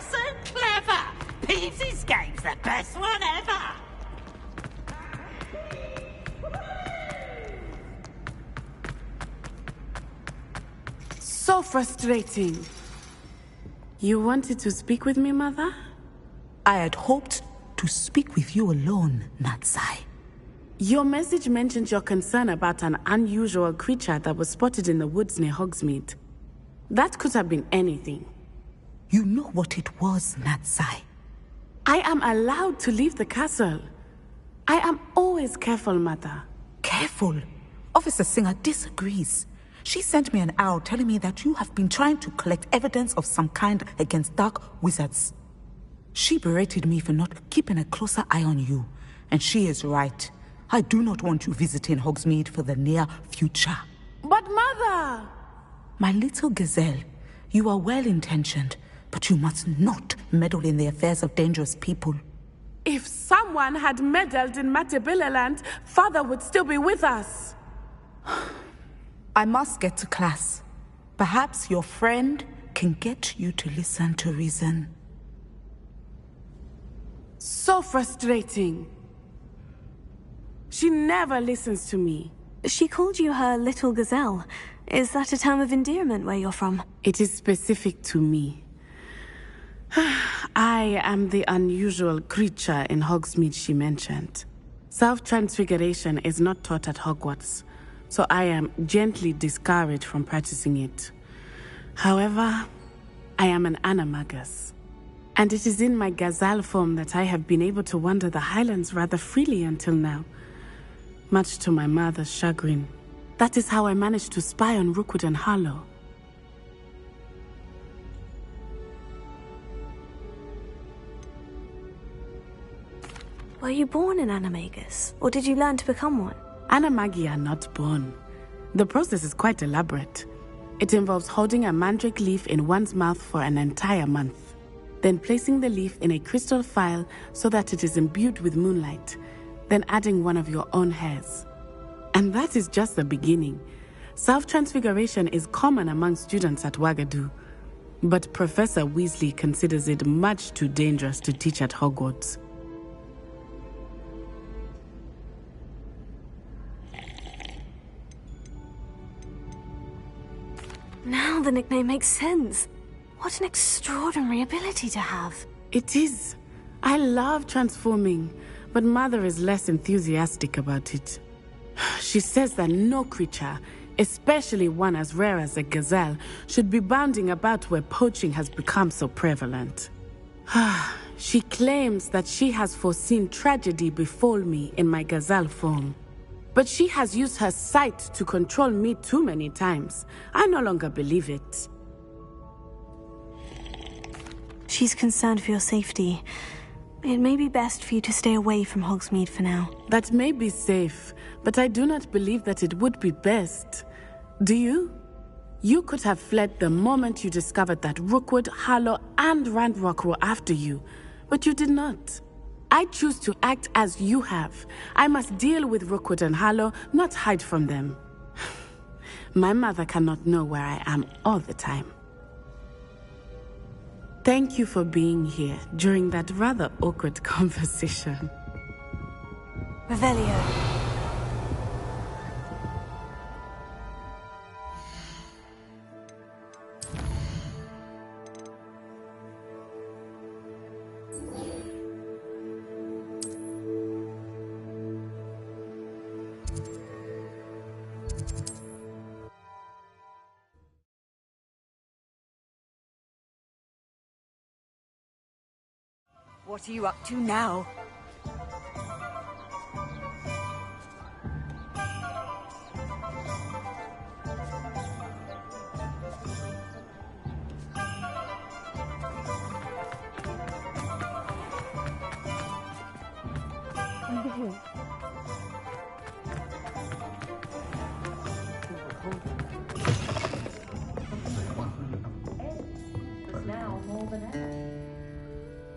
so clever! Peevesy's game's the best one ever! So frustrating. You wanted to speak with me, Mother? I had hoped to speak with you alone, Natsai. Your message mentioned your concern about an unusual creature that was spotted in the woods near Hogsmeade. That could have been anything. You know what it was, Natsai. I am allowed to leave the castle. I am always careful, Mother. Careful? Officer Singer disagrees. She sent me an owl telling me that you have been trying to collect evidence of some kind against dark wizards. She berated me for not keeping a closer eye on you, and she is right. I do not want you visiting Hogsmeade for the near future. But Mother! My little gazelle, you are well-intentioned, but you must not meddle in the affairs of dangerous people. If someone had meddled in Matabeleland, Father would still be with us. I must get to class. Perhaps your friend can get you to listen to reason. So frustrating. She never listens to me. She called you her little gazelle. Is that a term of endearment where you're from? It is specific to me. I am the unusual creature in Hogsmeade she mentioned. Self-transfiguration is not taught at Hogwarts, so I am gently discouraged from practicing it. However, I am an animagus, and it is in my gazelle form that I have been able to wander the Highlands rather freely until now, much to my mother's chagrin. That is how I managed to spy on Rookwood and Harlow. Were you born an animagus, or did you learn to become one? Animagi are not born. The process is quite elaborate. It involves holding a mandrake leaf in one's mouth for an entire month, then placing the leaf in a crystal phial so that it is imbued with moonlight, then adding one of your own hairs. And that is just the beginning. Self-transfiguration is common among students at Wagadu, but Professor Weasley considers it much too dangerous to teach at Hogwarts. Now the nickname makes sense. What an extraordinary ability to have. It is. I love transforming, but Mother is less enthusiastic about it. She says that no creature, especially one as rare as a gazelle, should be bounding about where poaching has become so prevalent. She claims that she has foreseen tragedy befall me in my gazelle form. But she has used her sight to control me too many times. I no longer believe it. She's concerned for your safety. It may be best for you to stay away from Hogsmeade for now. That may be safe, but I do not believe that it would be best. Do you? You could have fled the moment you discovered that Rookwood, Harlow, and Ranrock were after you, but you did not. I choose to act as you have. I must deal with Rookwood and Harlow, not hide from them. My mother cannot know where I am all the time. Thank you for being here during that rather awkward conversation. Revelio. What are you up to now?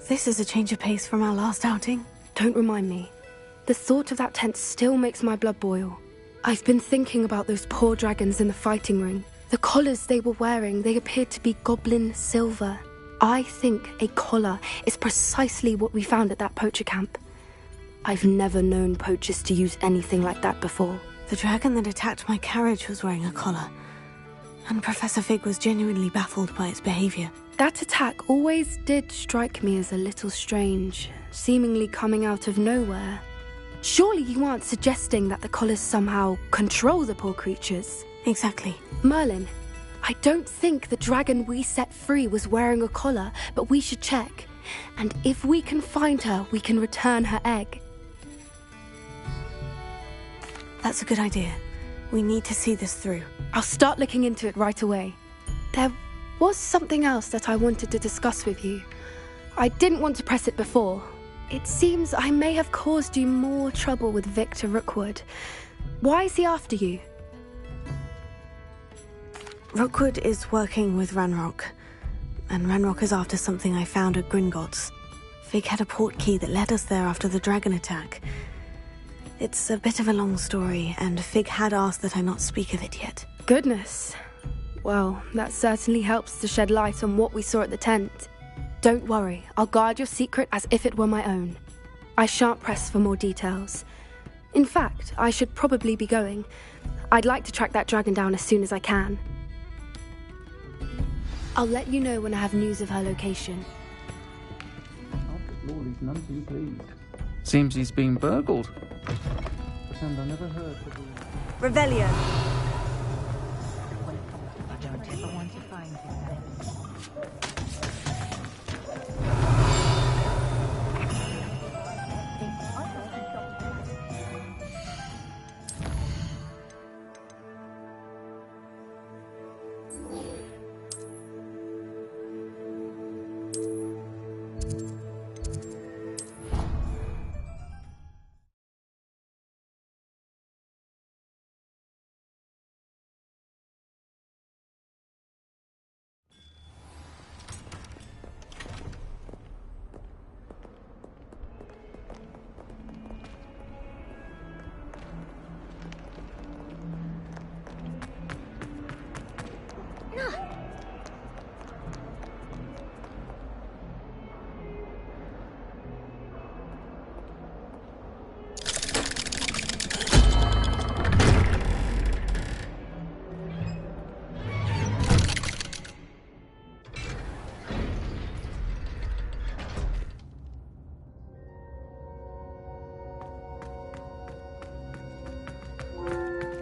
This is a change of pace from our last outing. Don't remind me. The thought of that tent still makes my blood boil. I've been thinking about those poor dragons in the fighting ring. The collars they were wearing, they appeared to be goblin silver. I think a collar is precisely what we found at that poacher camp. I've never known poachers to use anything like that before. The dragon that attacked my carriage was wearing a collar, and Professor Fig was genuinely baffled by its behavior. That attack always did strike me as a little strange, seemingly coming out of nowhere. Surely you aren't suggesting that the collars somehow control the poor creatures? Exactly. Merlin, I don't think the dragon we set free was wearing a collar, but we should check. And if we can find her, we can return her egg. That's a good idea. We need to see this through. I'll start looking into it right away. There was something else that I wanted to discuss with you. I didn't want to press it before. It seems I may have caused you more trouble with Victor Rookwood. Why is he after you? Rookwood is working with Ranrock, and Ranrock is after something I found at Gringotts. Fig had a portkey that led us there after the dragon attack. It's a bit of a long story, and Fig had asked that I not speak of it yet. Goodness. Well, that certainly helps to shed light on what we saw at the tent. Don't worry, I'll guard your secret as if it were my own. I shan't press for more details. In fact, I should probably be going. I'd like to track that dragon down as soon as I can. I'll let you know when I have news of her location. Lord, he's none too pleased. Seems he's been burgled. And I never heard of the... Revelio. I don't ever want to find him then.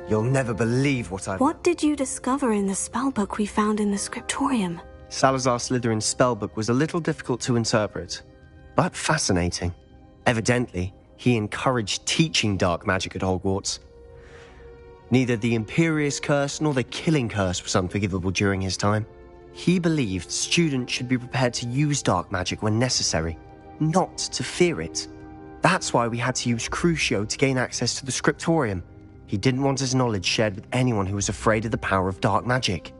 You'll never believe what I've... What did you discover in the spellbook we found in the scriptorium? Salazar Slytherin's spellbook was a little difficult to interpret, but fascinating. Evidently, he encouraged teaching dark magic at Hogwarts. Neither the Imperious Curse nor the Killing Curse was unforgivable during his time. He believed students should be prepared to use dark magic when necessary, not to fear it. That's why we had to use Crucio to gain access to the scriptorium. He didn't want his knowledge shared with anyone who was afraid of the power of dark magic.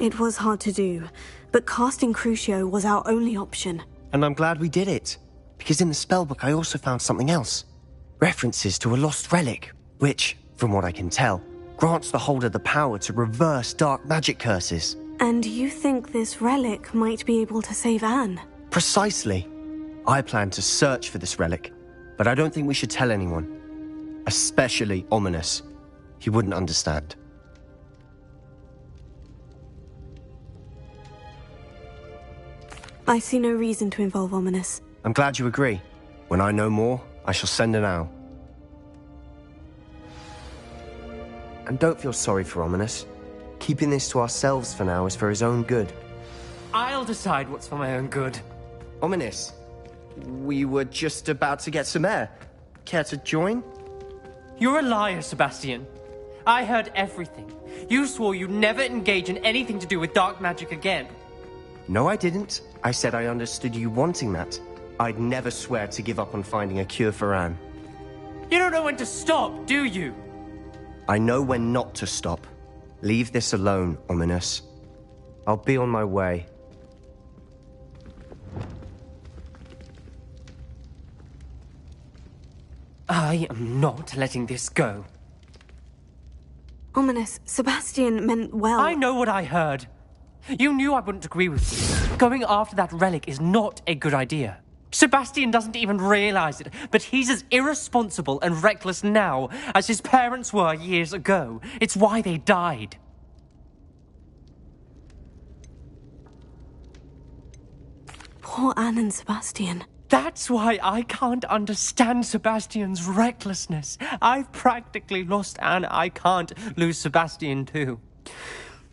It was hard to do, but casting Crucio was our only option. And I'm glad we did it, because in the spellbook I also found something else. References to a lost relic, which, from what I can tell, grants the holder the power to reverse dark magic curses. And you think this relic might be able to save Anne? Precisely. I plan to search for this relic, but I don't think we should tell anyone. Especially Ominous. He wouldn't understand. I see no reason to involve Ominous. I'm glad you agree. When I know more, I shall send an owl. And don't feel sorry for Ominous. Keeping this to ourselves for now is for his own good. I'll decide what's for my own good. Ominous, we were just about to get some air. Care to join? You're a liar, Sebastian. I heard everything. You swore you'd never engage in anything to do with dark magic again. No, I didn't. I said I understood you wanting that. I'd never swear to give up on finding a cure for Anne. You don't know when to stop, do you? I know when not to stop. Leave this alone, Ominous. I'll be on my way. I am not letting this go. ominous. Sebastian meant well. I know what I heard. You knew I wouldn't agree with you. Going after that relic is not a good idea. Sebastian doesn't even realize it, but he's as irresponsible and reckless now as his parents were years ago. It's why they died. Poor Anne and Sebastian. That's why I can't understand Sebastian's recklessness. I've practically lost Anne. I can't lose Sebastian too.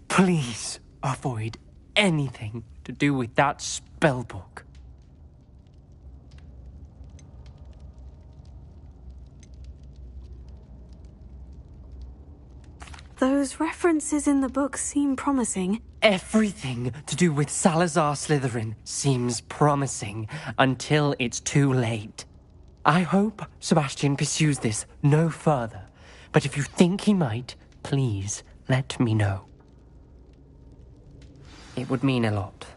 Please avoid anything to do with that spellbook. Those references in the book seem promising. Everything to do with Salazar Slytherin seems promising until it's too late. I hope Sebastian pursues this no further, but if you think he might, please let me know. It would mean a lot.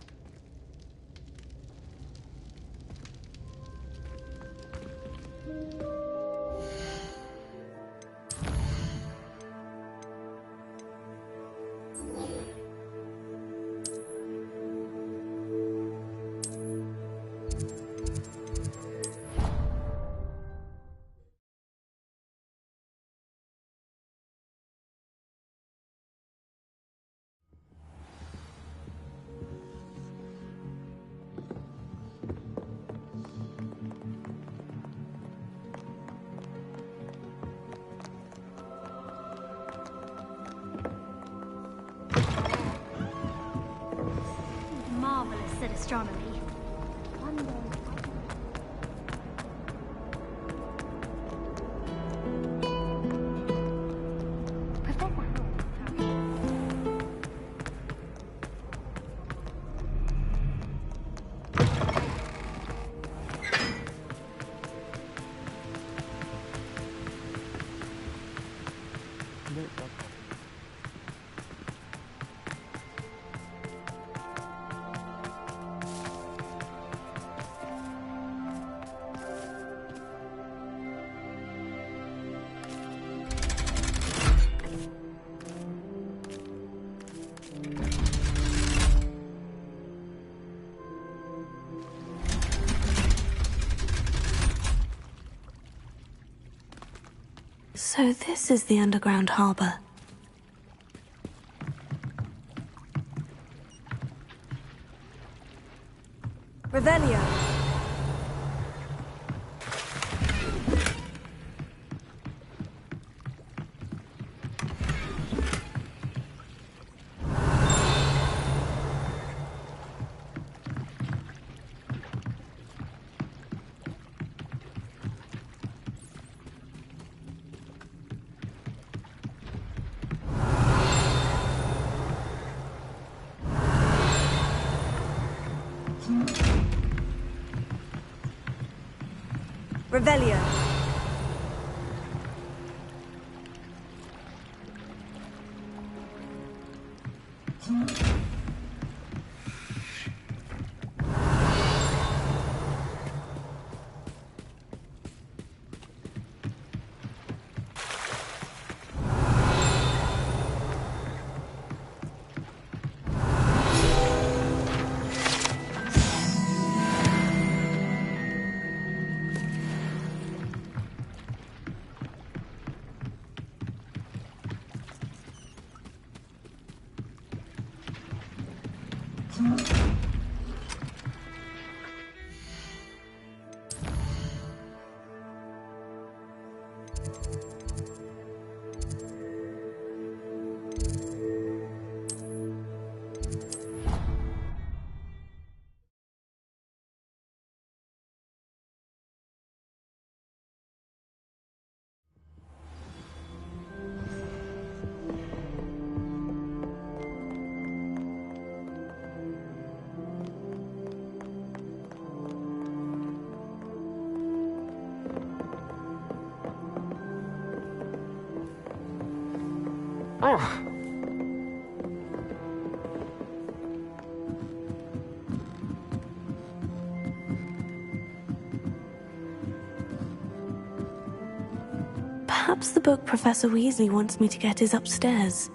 Marvelous at astronomy. So this is the underground harbour. Revelio. Revelio. Perhaps the book Professor Weasley wants me to get is upstairs.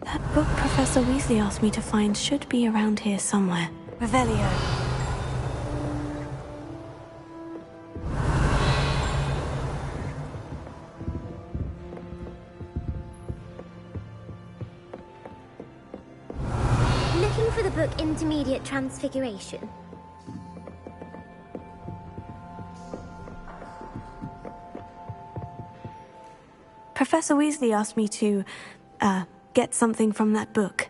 That book Professor Weasley asked me to find should be around here somewhere. Revelio. Looking for the book Intermediate Transfiguration. Professor Weasley asked me to, get something from that book.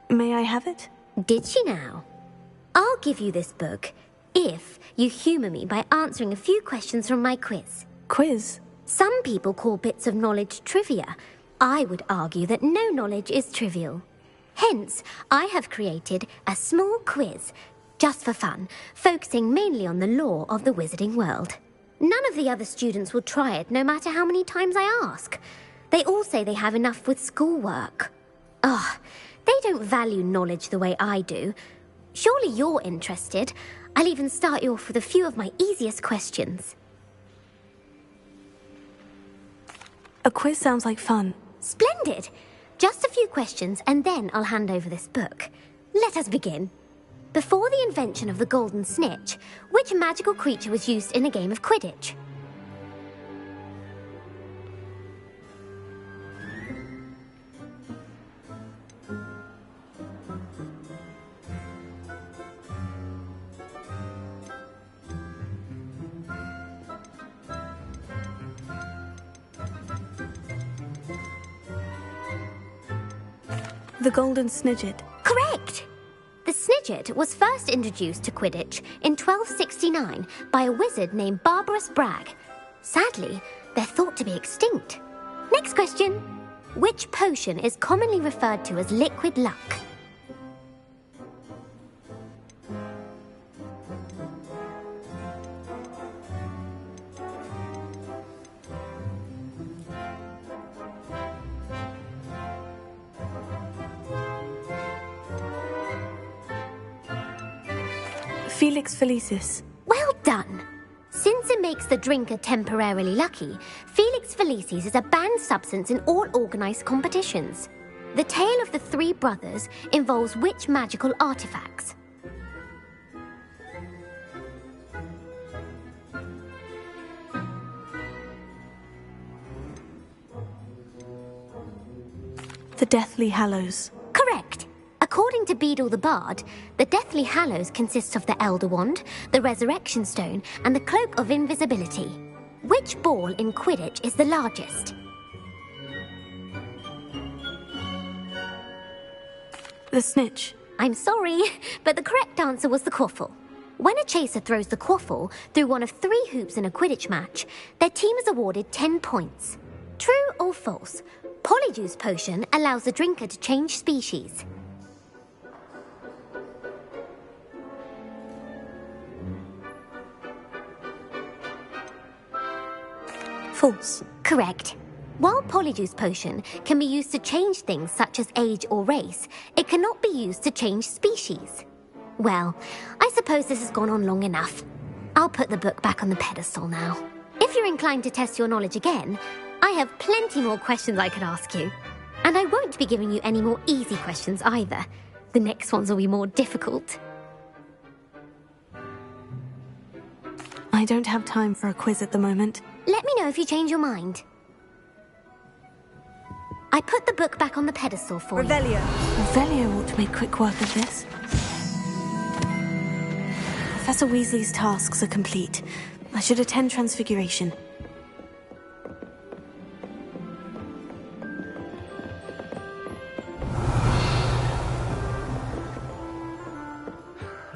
May I have it? Did she now? I'll give you this book if you humour me by answering a few questions from my quiz. Quiz? Some people call bits of knowledge trivia. I would argue that no knowledge is trivial. Hence, I have created a small quiz, just for fun, focusing mainly on the lore of the wizarding world. None of the other students will try it, no matter how many times I ask. They all say they have enough with schoolwork. They don't value knowledge the way I do. Surely you're interested. I'll even start you off with a few of my easiest questions. A quiz sounds like fun. Splendid! Just a few questions and then I'll hand over this book. Let us begin. Before the invention of the golden snitch, which magical creature was used in a game of Quidditch? The golden snidget. Correct! The snidget was first introduced to Quidditch in 1269 by a wizard named Barbarous Bragg. Sadly, they're thought to be extinct. Next question. Which potion is commonly referred to as liquid luck? Felix Felicis. Well done! Since it makes the drinker temporarily lucky, Felix Felicis is a banned substance in all organised competitions. The tale of the three brothers involves which magical artifacts? The Deathly Hallows. Correct! According to Beedle the Bard, the Deathly Hallows consists of the Elder Wand, the Resurrection Stone, and the Cloak of Invisibility. Which ball in Quidditch is the largest? The snitch. I'm sorry, but the correct answer was the quaffle. When a chaser throws the quaffle through one of 3 hoops in a Quidditch match, their team is awarded 10 points. True or false? Polyjuice Potion allows the drinker to change species. False. Correct. While Polyjuice Potion can be used to change things such as age or race, it cannot be used to change species. Well, I suppose this has gone on long enough. I'll put the book back on the pedestal now. If you're inclined to test your knowledge again, I have plenty more questions I could ask you. And I won't be giving you any more easy questions either. The next ones will be more difficult. I don't have time for a quiz at the moment. Let me know if you change your mind. I put the book back on the pedestal for you. Revelio ought to make quick work of this. Professor Weasley's tasks are complete. I should attend Transfiguration.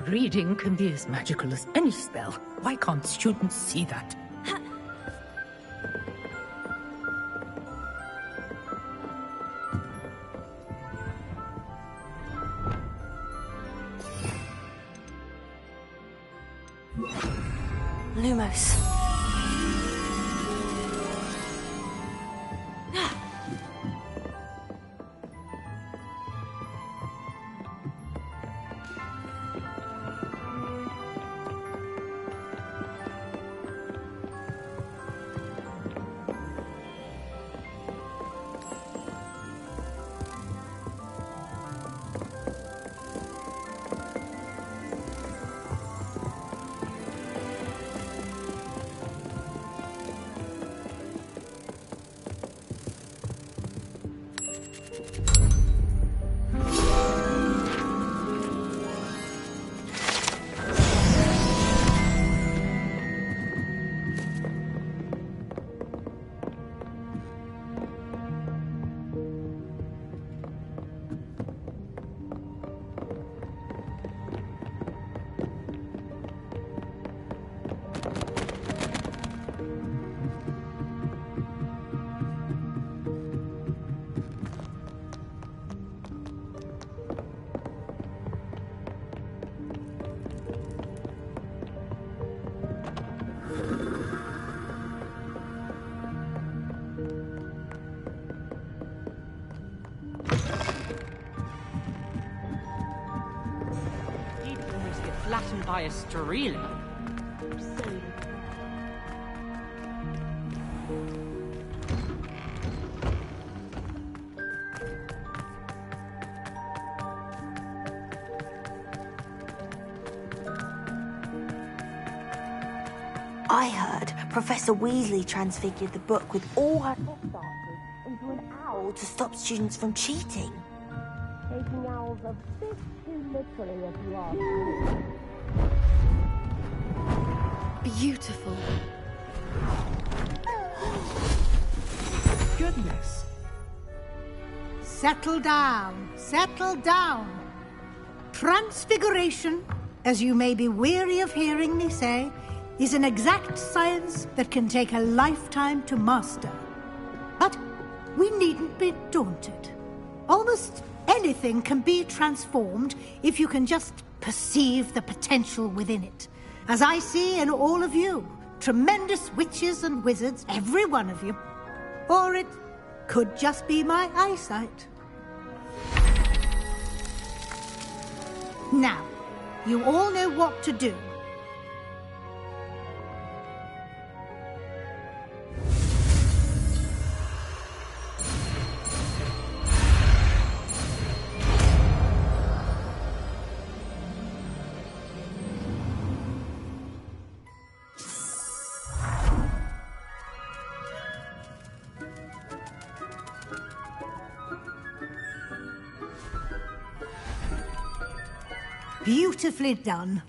Reading can be as magical as any spell. Why can't students see that? Lumos. Flattened by a Strela. I heard Professor Weasley transfigured the book with all her test answers into an owl to stop students from cheating. Taking owls a bit too literally, if you ask me. Beautiful. Goodness. Settle down. Settle down. Transfiguration, as you may be weary of hearing me say, is an exact science that can take a lifetime to master. But we needn't be daunted. Almost anything can be transformed if you can just perceive the potential within it. As I see in all of you, tremendous witches and wizards, every one of you. Or it could just be my eyesight. Now, you all know what to do. Beautifully done.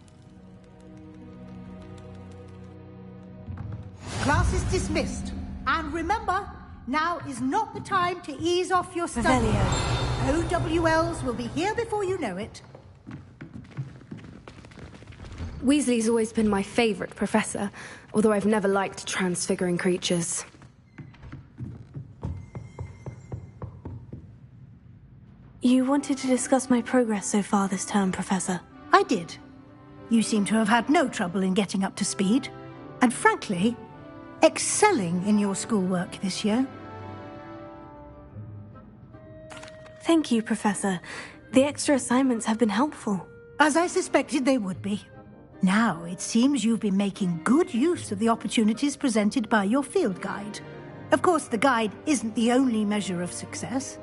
Class is dismissed. And remember, now is not the time to ease off your study. OWLs will be here before you know it. Weasley's always been my favourite professor, although I've never liked transfiguring creatures. You wanted to discuss my progress so far this term, Professor. I did. You seem to have had no trouble in getting up to speed. And frankly, excelling in your schoolwork this year. Thank you, Professor. The extra assignments have been helpful. As I suspected they would be. Now, it seems you've been making good use of the opportunities presented by your field guide. Of course, the guide isn't the only measure of success.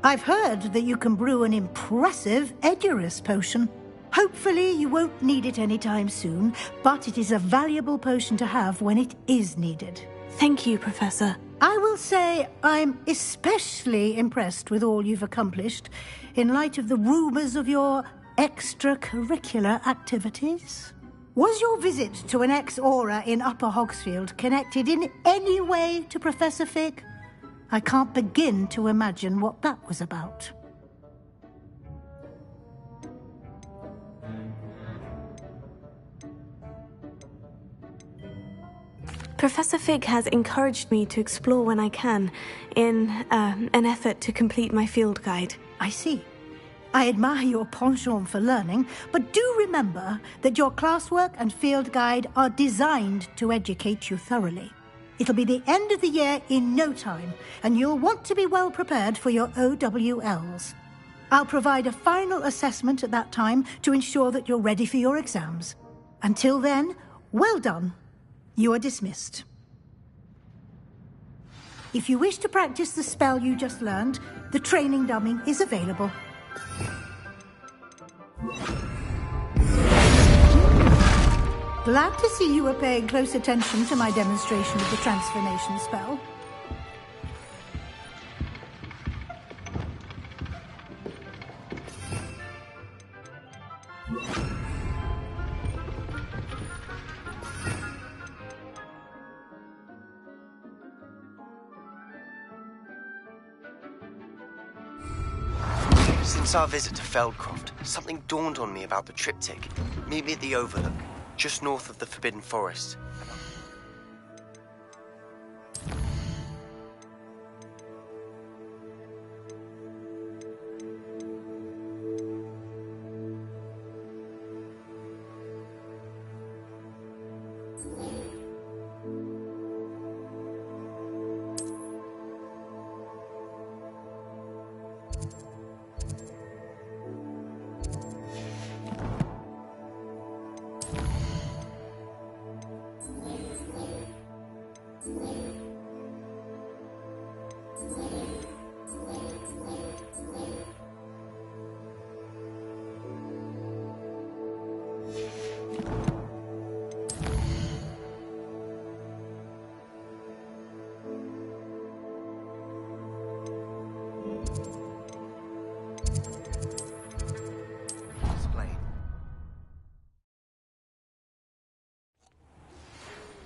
I've heard that you can brew an impressive Edurus potion. Hopefully you won't need it anytime soon, but it is a valuable potion to have when it is needed. Thank you, Professor. I will say I'm especially impressed with all you've accomplished in light of the rumours of your extracurricular activities. Was your visit to an ex-aura in Upper Hogsfield connected in any way to Professor Fig? I can't begin to imagine what that was about. Professor Fig has encouraged me to explore when I can, in an effort to complete my field guide. I see. I admire your penchant for learning, but do remember that your classwork and field guide are designed to educate you thoroughly. It'll be the end of the year in no time, and you'll want to be well prepared for your OWLs. I'll provide a final assessment at that time to ensure that you're ready for your exams. Until then, well done. You are dismissed. If you wish to practice the spell you just learned, the training dummy is available. Glad to see you are paying close attention to my demonstration of the transformation spell. Since our visit to Feldcroft, something dawned on me about the triptych. Meet me at the Overlook, just north of the Forbidden Forest.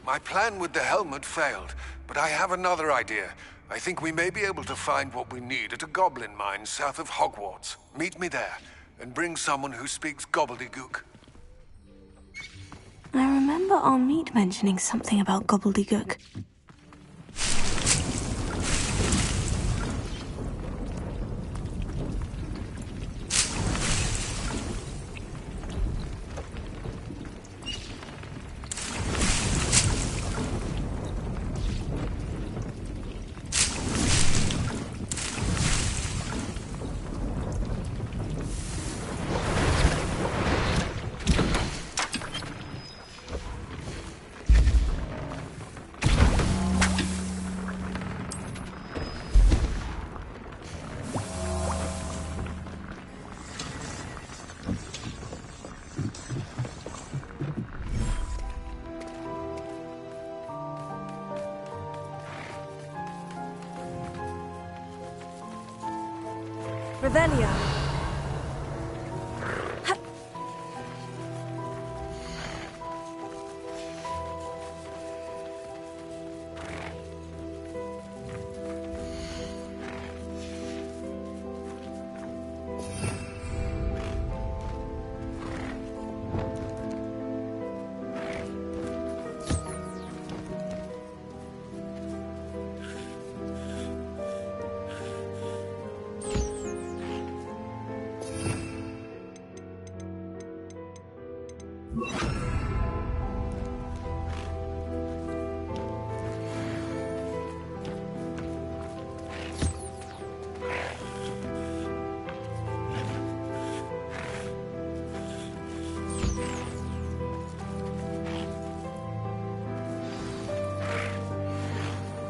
My plan with the helmet failed, but I have another idea. I think we may be able to find what we need at a goblin mine south of Hogwarts. Meet me there, and bring someone who speaks gobbledygook. I remember our meet mentioning something about gobbledygook. Revelio.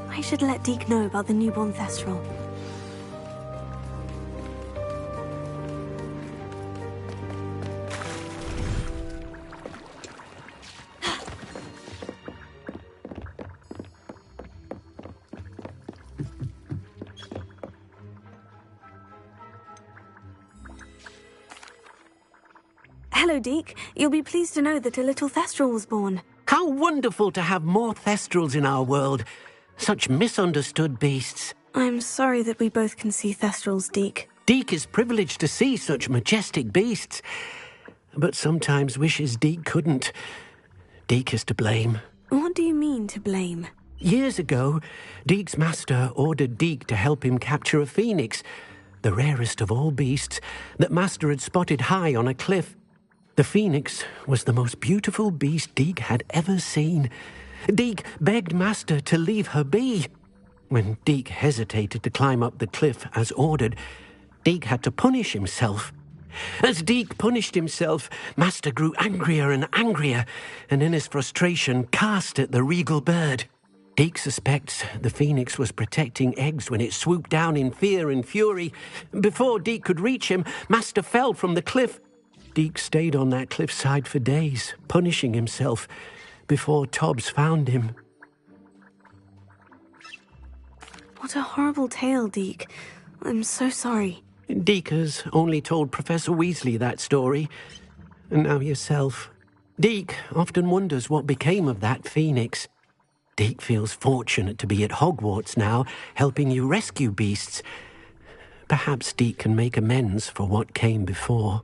I should let Deke know about the newborn Thestral. Hello, Deke. You'll be pleased to know that a little Thestral was born. How wonderful to have more Thestrals in our world. Such misunderstood beasts. I'm sorry that we both can see Thestrals, Deke. Deke is privileged to see such majestic beasts, but sometimes wishes Deke couldn't. Deke is to blame. What do you mean, to blame? Years ago, Deke's master ordered Deke to help him capture a phoenix, the rarest of all beasts, that Master had spotted high on a cliff. The phoenix was the most beautiful beast Deke had ever seen. Deke begged Master to leave her be. When Deke hesitated to climb up the cliff as ordered, Deke had to punish himself. As Deke punished himself, Master grew angrier and angrier, and in his frustration cast at the regal bird. Deke suspects the phoenix was protecting eggs when it swooped down in fear and fury. Before Deke could reach him, Master fell from the cliff. Deke stayed on that cliffside for days, punishing himself, before Tobbs found him. What a horrible tale, Deke. I'm so sorry. Deke has only told Professor Weasley that story, and now yourself. Deke often wonders what became of that phoenix. Deke feels fortunate to be at Hogwarts now, helping you rescue beasts. Perhaps Deke can make amends for what came before.